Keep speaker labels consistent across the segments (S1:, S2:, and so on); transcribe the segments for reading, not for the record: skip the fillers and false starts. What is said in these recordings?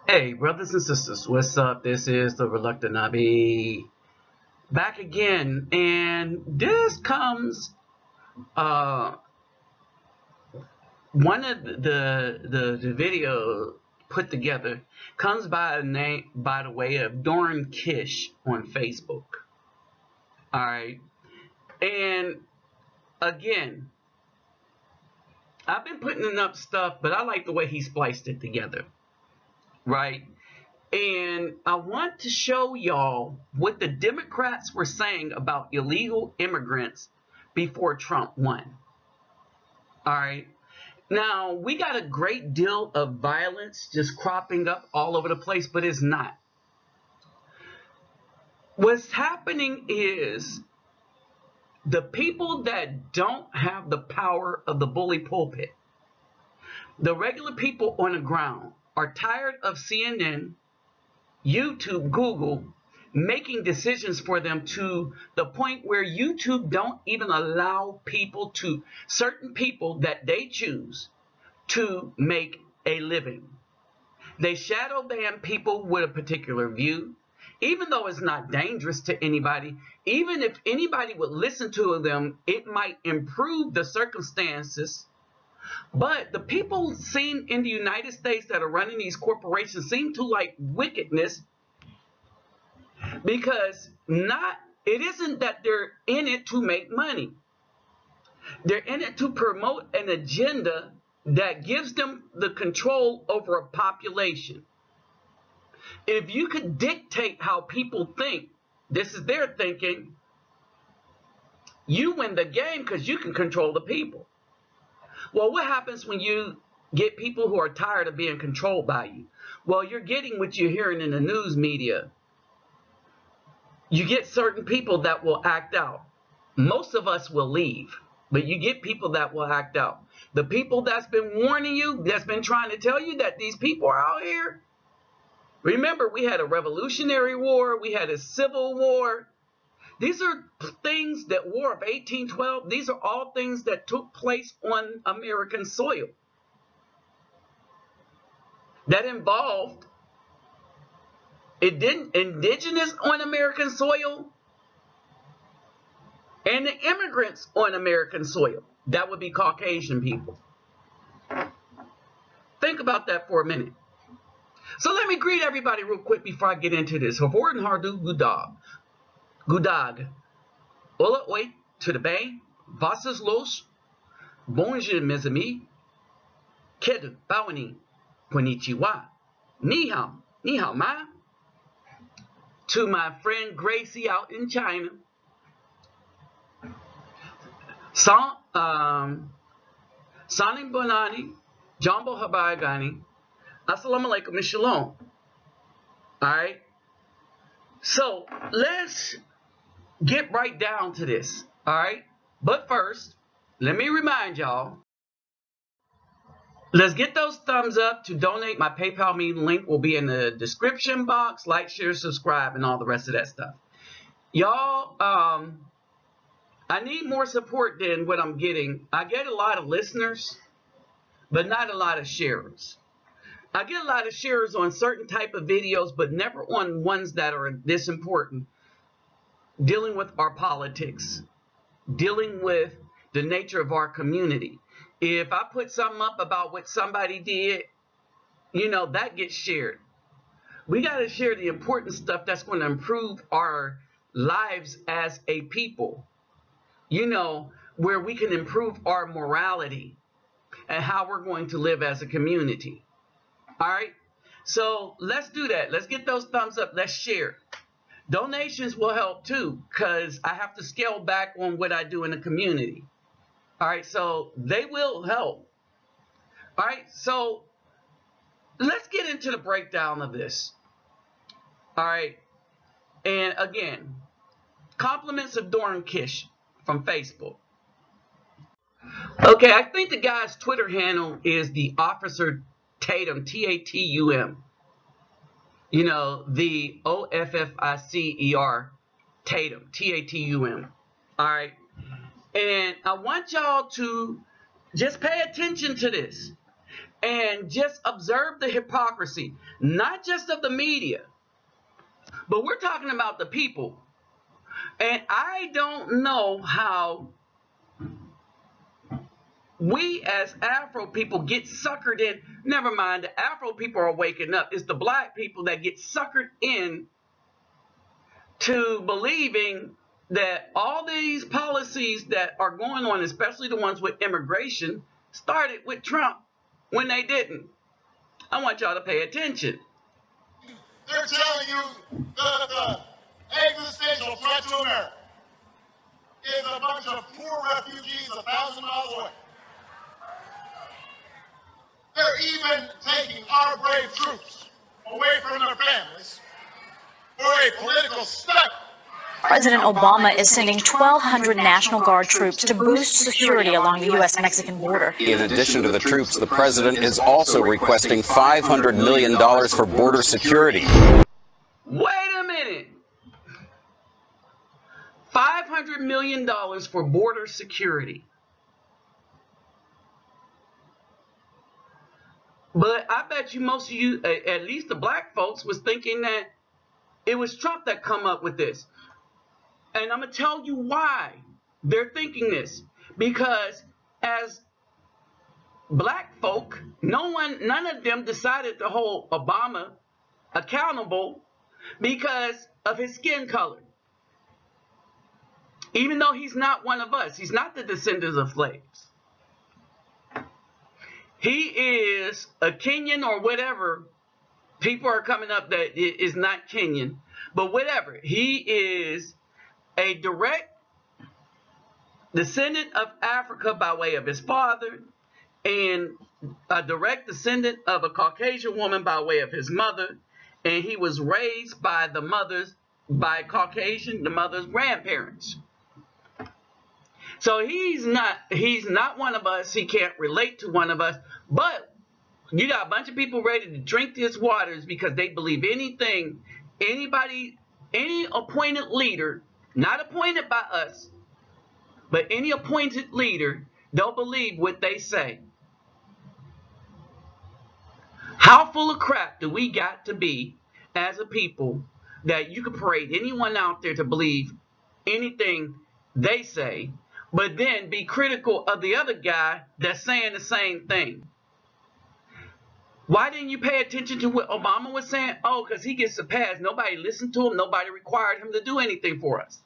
S1: Hey, brothers and sisters, what's up? This is the Reluctant Nabi back again, and this comes uh one of the video put together comes by a name by the way of Doran Kish on Facebook. All right, and again, I've been putting up stuff, but I like the way he spliced it together, right? And I want to show y'all what the Democrats were saying about illegal immigrants before Trump won. All right. Now, we got a great deal of violence just cropping up all over the place, but it's not. What's happening is the people that don't have the power of the bully pulpit, the regular people on the ground, are tired of CNN, YouTube, Google making decisions for them to the point where YouTube don't even allow certain people that they choose to make a living. They shadow ban people with a particular view, even though it's not dangerous to anybody. Even if anybody would listen to them, it might improve the circumstances. But the people seen in the United States that are running these corporations seem to like wickedness, because it isn't that they're in it to make money. They're in it to promote an agenda that gives them the control over a population. If you could dictate how people think, this is their thinking, you win the game because you can control the people. Well, what happens when you get people who are tired of being controlled by you? Well, you're getting what you're hearing in the news media. You get certain people that will act out. Most of us will leave, but you get people that will act out. The people that's been warning you, that's been trying to tell you that these people are out here. Remember, we had a Revolutionary War, we had a Civil War. These are things that War of 1812, these are all things that took place on American soil. That involved indigenous on American soil and the immigrants on American soil. That would be Caucasian people. Think about that for a minute. So let me greet everybody real quick before I get into this. Havorden Hardu Gudag. Ola oi to the bay. Vasas los. Bonjour mes amis. Kedu bawani. Konnichiwa. Ni hao. Ni hao ma. To my friend Gracie out in China. Saning Bonani, Jumbo Habayagani, Assalamu alaikum and shalom. Alright? So let's get right down to this. Alright? But first, let me remind y'all, let's get those thumbs up to donate. My PayPal me link will be in the description box. Like, share, subscribe, and all the rest of that stuff. Y'all, I need more support than what I'm getting. I get a lot of listeners, but not a lot of sharers. I get a lot of sharers on certain type of videos, but never on ones that are this important. Dealing with our politics, dealing with the nature of our community. If I put something up about what somebody did, that gets shared. We got to share the important stuff that's going to improve our lives as a people. Where we can improve our morality and how we're going to live as a community. All right? So let's do that. Let's get those thumbs up. Let's share. Donations will help too, because I have to scale back on what I do in the community. All right? So they will help. All right? So let's get into the breakdown of this. All right? And again, compliments of Doran Kish from Facebook. Okay, I think the guy's Twitter handle is the Officer Tatum, Tatum. The OFFICER Tatum, Tatum. All right. And I want y'all to just pay attention to this. and just observe the hypocrisy, not just of the media, but we're talking about the people. And I don't know how we as Afro people get suckered in. Never mind, the Afro people are waking up. It's the black people that get suckered in to believing that all these policies that are going on, especially the ones with immigration, started with Trump when they didn't. I want y'all to pay attention.
S2: They're telling you that the existential threat to America is a bunch of poor refugees 1,000 miles away. They're even taking our brave troops away from their families for a political stunt.
S3: President Obama is sending 1,200 National Guard troops to boost security along the U.S.-Mexican border.
S4: In addition to the troops, the president is also requesting $500 million for border security.
S1: Wait a minute. $500 million for border security. But I bet you most of you, at least the black folks, was thinking that it was Trump that come up with this. And I'm going to tell you why they're thinking this. Because as black folk, none of them decided to hold Obama accountable because of his skin color. Even though he's not one of us. He's not the descendants of slaves. He is a Kenyan or whatever. People are coming up that is not Kenyan. But whatever. He is a direct descendant of Africa by way of his father, and a direct descendant of a Caucasian woman by way of his mother, and he was raised by the mother's grandparents. So he's not one of us. He can't relate to one of us. But you got a bunch of people ready to drink his waters because they believe anything, anybody, any appointed leader, not appointed by us, but any appointed leader, they'll believe what they say. How full of crap do we got to be as a people that you could parade anyone out there to believe anything they say, but then be critical of the other guy that's saying the same thing? Why didn't you pay attention to what Obama was saying? Oh, because he gets a pass. Nobody listened to him. Nobody required him to do anything for us.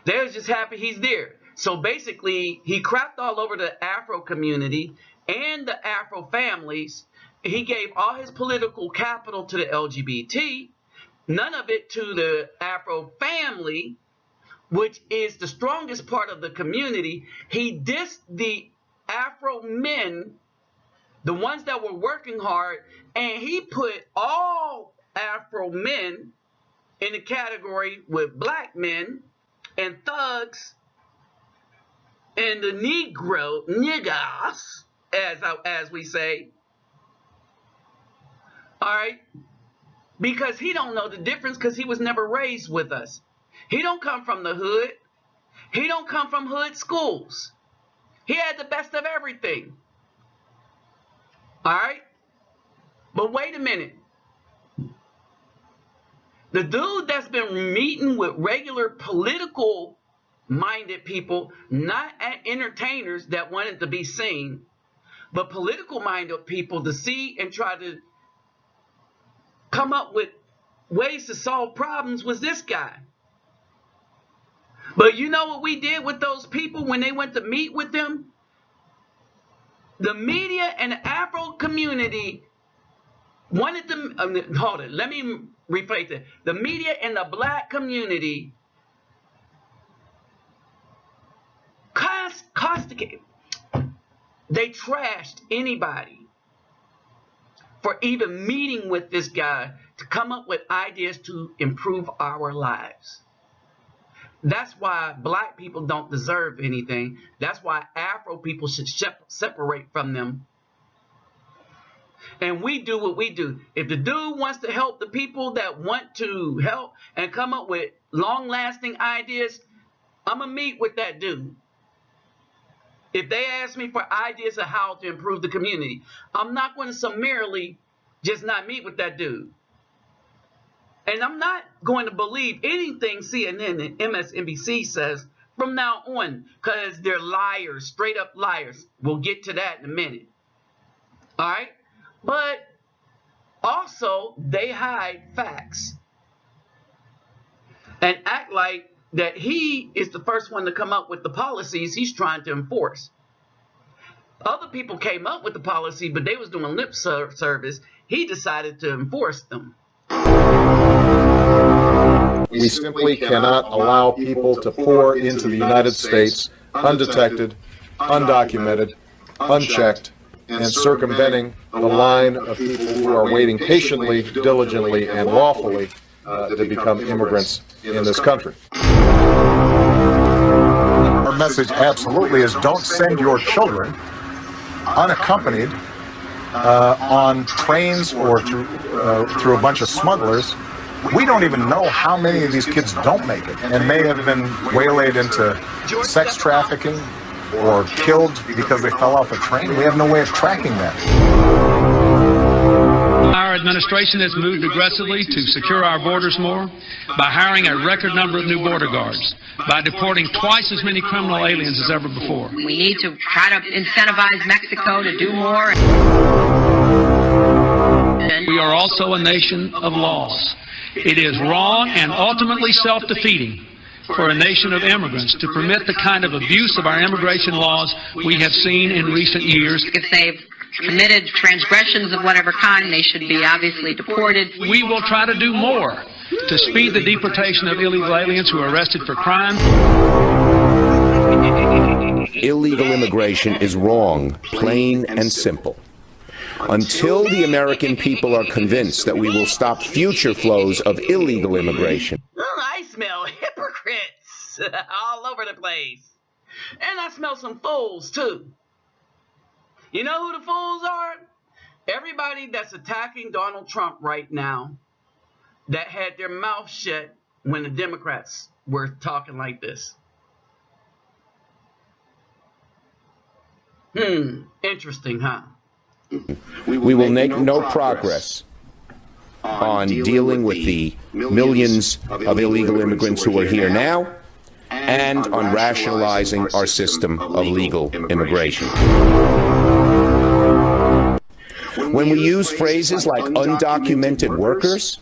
S1: They're just happy he's there. So basically, he crapped all over the Afro community and the Afro families. He gave all his political capital to the LGBT, none of it to the Afro family, which is the strongest part of the community. He dissed the Afro men, the ones that were working hard, and he put all Afro men in the category with black men and thugs and the niggas, as we say. All right? Because he don't know the difference because he was never raised with us. He don't come from the hood. He don't come from hood schools. He had the best of everything. All right? But wait a minute. The dude that's been meeting with regular political minded people, not entertainers that wanted to be seen, but political minded people to see and try to come up with ways to solve problems, was this guy. But you know what we did with those people when they went to meet with them? The media and the Afro community wanted them, hold it, let me rephrase it. The media and the black community castigated. They trashed anybody for even meeting with this guy to come up with ideas to improve our lives. That's why black people don't deserve anything. That's why Afro people should separate from them. And we do what we do. If the dude wants to help the people that want to help and come up with long-lasting ideas, I'm going to meet with that dude. If they ask me for ideas of how to improve the community, I'm not going to summarily just not meet with that dude. And I'm not going to believe anything CNN and MSNBC says from now on, because they're liars, straight up liars. We'll get to that in a minute. All right? But also, they hide facts and act like that he is the first one to come up with the policies he's trying to enforce. Other people came up with the policy, but they was doing lip service. He decided to enforce them.
S5: We simply cannot allow people to pour into the United States undetected, undocumented, unchecked, and circumventing the line of people who are waiting patiently, diligently, and lawfully to become immigrants in this country.
S6: Our message absolutely is don't send your children unaccompanied on trains or through a bunch of smugglers. We don't even know how many of these kids don't make it and may have been waylaid into sex trafficking or killed because they fell off a train. We have no way of tracking that.
S7: Our administration has moved aggressively to secure our borders more by hiring a record number of new border guards, by deporting twice as many criminal aliens as ever before.
S8: We need to try to incentivize Mexico to do more.
S7: We are also a nation of laws. It is wrong and ultimately self-defeating for a nation of immigrants to permit the kind of abuse of our immigration laws we have seen in recent years.
S8: If they've committed transgressions of whatever kind, they should be obviously deported.
S7: We will try to do more to speed the deportation of illegal aliens who are arrested for crime.
S9: Illegal immigration is wrong, plain and simple. Until the American people are convinced that we will stop future flows of illegal immigration.
S1: I smell hypocrites all over the place. And I smell some fools too. You know who the fools are? Everybody that's attacking Donald Trump right now that had their mouth shut when the Democrats were talking like this. Interesting, huh?
S9: We will make no progress on dealing with the millions of illegal immigrants who are here now and on rationalizing our system of legal immigration. When we use phrases like undocumented workers,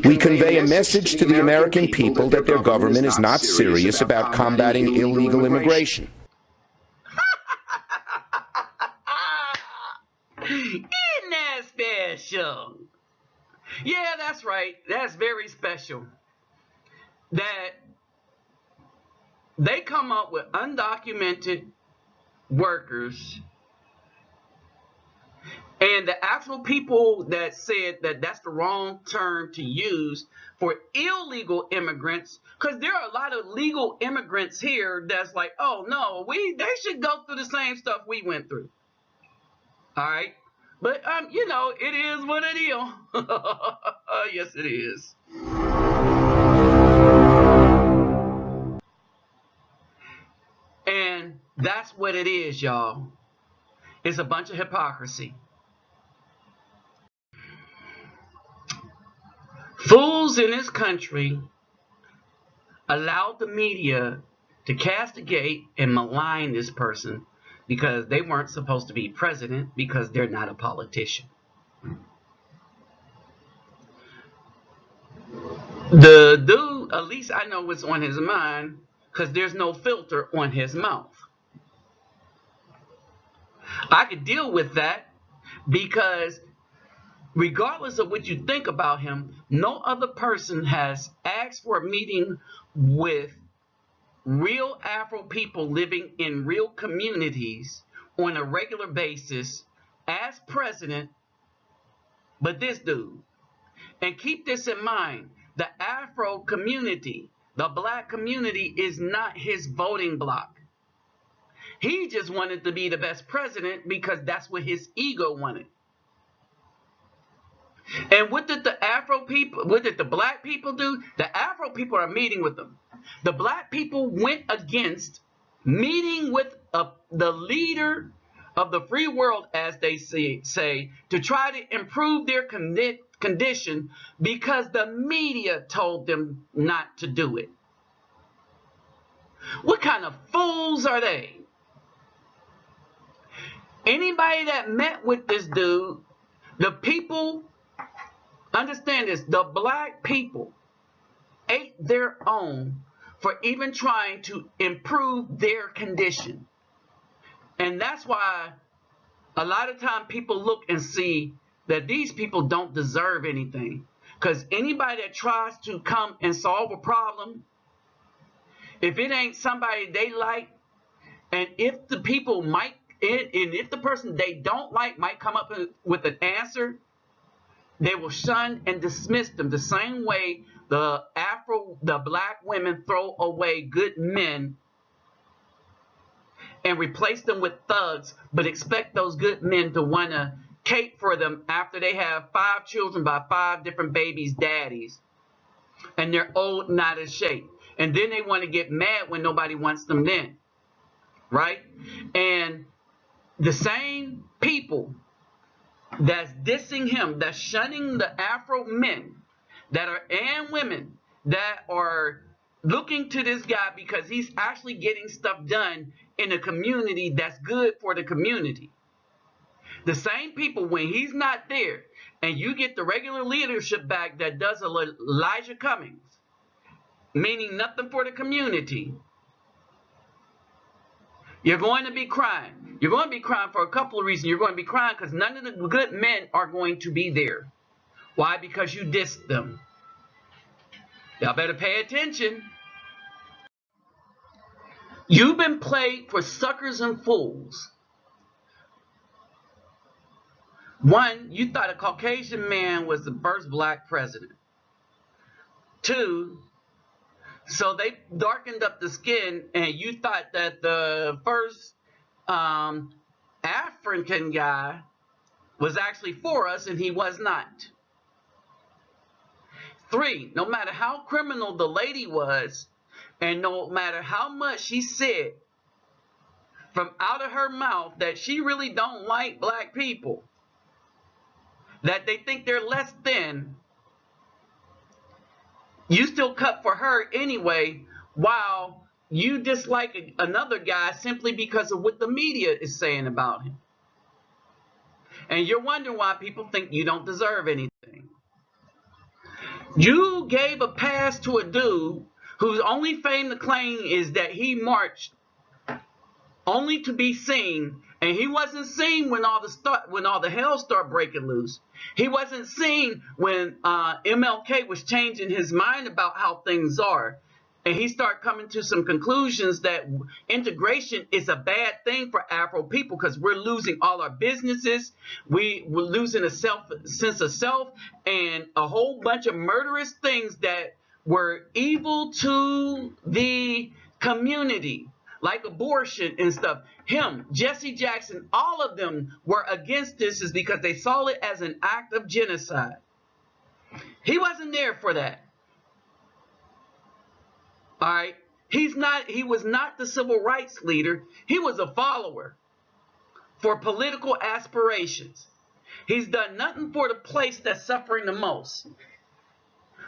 S9: we convey a message to the American people that their government is not serious about combating illegal immigration.
S1: Isn't that special? Yeah, that's right. That's very special. That they come up with undocumented workers, and the actual people that said that that's the wrong term to use for illegal immigrants, because there are a lot of legal immigrants here that's like, oh no, they should go through the same stuff we went through. All right, but you know, it is what it is. Yes, it is. And that's what it is, y'all. It's a bunch of hypocrisy. Fools in this country allowed the media to castigate and malign this person because they weren't supposed to be president because they're not a politician. The dude, at least I know what's on his mind because there's no filter on his mouth. I could deal with that because regardless of what you think about him, no other person has asked for a meeting with real Afro people living in real communities on a regular basis as president, but this dude. And keep this in mind, the Afro community, the black community is not his voting bloc. He just wanted to be the best president because that's what his ego wanted. And what did the black people do? The Afro people are meeting with them. The black people went against meeting with the leader of the free world, as they say, to try to improve their condition because the media told them not to do it. What kind of fools are they? Anybody that met with this dude, the people, understand this, the black people ate their own for even trying to improve their condition. And that's why a lot of time people look and see that these people don't deserve anything. Because anybody that tries to come and solve a problem, if it ain't somebody they like, and if the people might, and if the person they don't like might come up with an answer, they will shun and dismiss them the same way the black women throw away good men and replace them with thugs, but expect those good men to want to cape for them after they have 5 children by 5 different babies' daddies, and they're old and out of shape. And then they want to get mad when nobody wants them then, right? And the same people that's dissing him, that's shunning the Afro men that are and women that are looking to this guy because he's actually getting stuff done in a community that's good for the community. The same people, when he's not there, and you get the regular leadership back that does Elijah Cummings, meaning nothing for the community, you're going to be crying. You're going to be crying for a couple of reasons. You're going to be crying because none of the good men are going to be there. Why? Because you dissed them. Y'all better pay attention. You've been played for suckers and fools. One, you thought a Caucasian man was the first black president. 2, so they darkened up the skin, and you thought that the first African guy was actually for us, and he was not. 3, no matter how criminal the lady was, and no matter how much she said from out of her mouth that she really don't like black people, that they think they're less than, you still cut for her anyway, while you dislike another guy simply because of what the media is saying about him. And you're wondering why people think you don't deserve anything. You gave a pass to a dude whose only fame to claim is that he marched only to be seen, and he wasn't seen when all the hell started breaking loose. He wasn't seen when MLK was changing his mind about how things are, and he started coming to some conclusions that integration is a bad thing for Afro people because we're losing all our businesses, we're losing a sense of self, and a whole bunch of murderous things that were evil to the community, like abortion and stuff. Him, Jesse Jackson, all of them were against this is because they saw it as an act of genocide. He wasn't there for that. All right. He was not the civil rights leader. He was a follower for political aspirations. He's done nothing for the place that's suffering the most.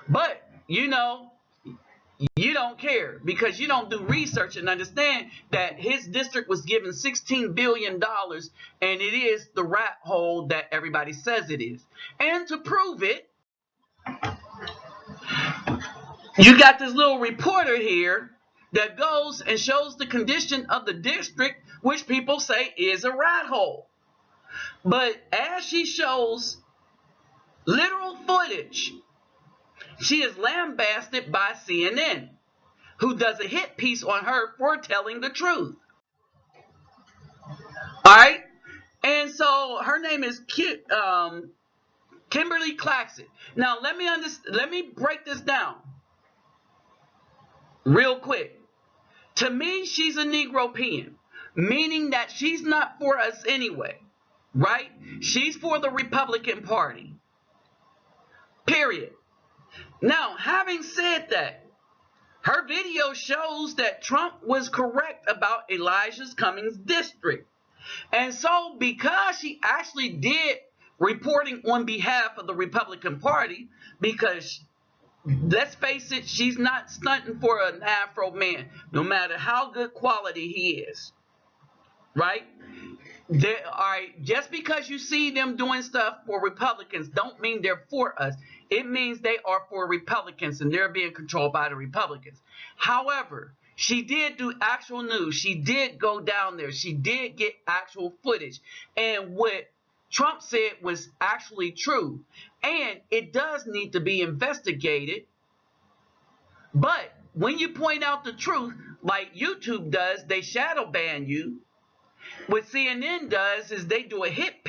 S1: But, you know, you don't care because you don't do research and understand that his district was given $16 billion and it is the rat hole that everybody says it is. And to prove it, you got this little reporter here that goes and shows the condition of the district, which people say is a rat hole. But as she shows literal footage, she is lambasted by CNN, who does a hit piece on her for telling the truth. All right? And so her name is Kimberly Claxton. Now, let me break this down real quick. To me, she's a Negro-pean, meaning that she's not for us anyway, right? She's for the Republican Party. Period. Now, having said that, Her video shows that Trump was correct about Elijah Cummings' district. And so because she actually did reporting on behalf of the Republican Party, because let's face it, she's not stunting for an Afro man, no matter how good quality he is, right? Just because you see them doing stuff for Republicans don't mean they're for us. It means they are for Republicans and they're being controlled by the Republicans. However, she did do actual news. She did go down there. She did get actual footage. And what Trump said was actually true. And it does need to be investigated. But when you point out the truth, like YouTube does, they shadow ban you. What CNN does is they do a hit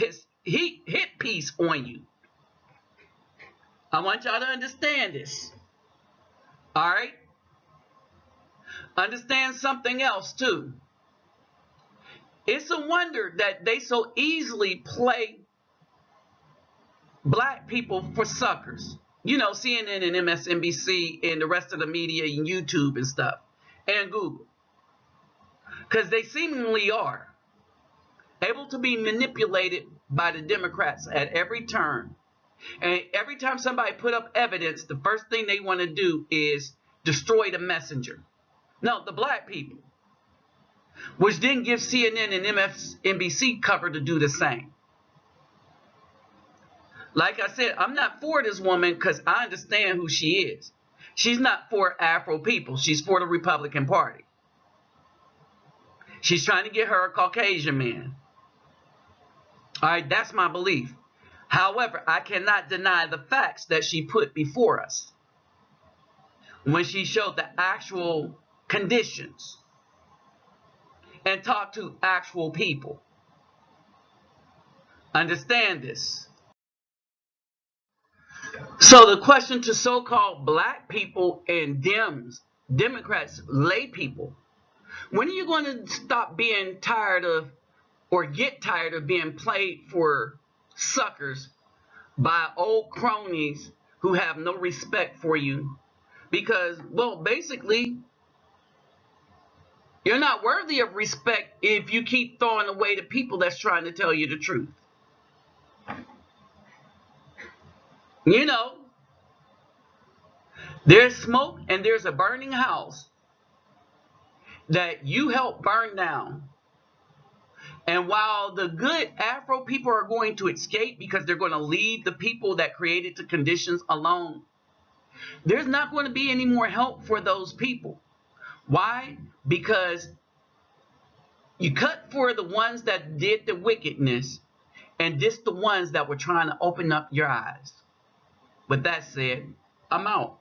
S1: piece on you. I want y'all to understand this. All right? Understand something else too. It's a wonder that they so easily play black people for suckers. You know, CNN and MSNBC and the rest of the media and YouTube and stuff. And Google. Because they seemingly are able to be manipulated by the Democrats at every turn. And every time somebody put up evidence, the first thing they want to do is destroy the messenger. No, the black people. Which then gives CNN and MSNBC cover to do the same. Like I said, I'm not for this woman because I understand who she is. She's not for Afro people. She's for the Republican Party. She's trying to get her a Caucasian man. All right, that's my belief. However, I cannot deny the facts that she put before us when she showed the actual conditions and talked to actual people. Understand this. So the question to so-called black people and Democrats, lay people, when are you going to stop being tired of or get tired of being played for suckers by old cronies who have no respect for you? Because, well, basically, you're not worthy of respect if you keep throwing away the people that's trying to tell you the truth. You know, there's smoke and there's a burning house that you help burn down. And while the good Afro people are going to escape because they're going to leave the people that created the conditions alone, there's not going to be any more help for those people. Why? Because you cut for the ones that did the wickedness and diss the ones that were trying to open up your eyes. With that said, I'm out.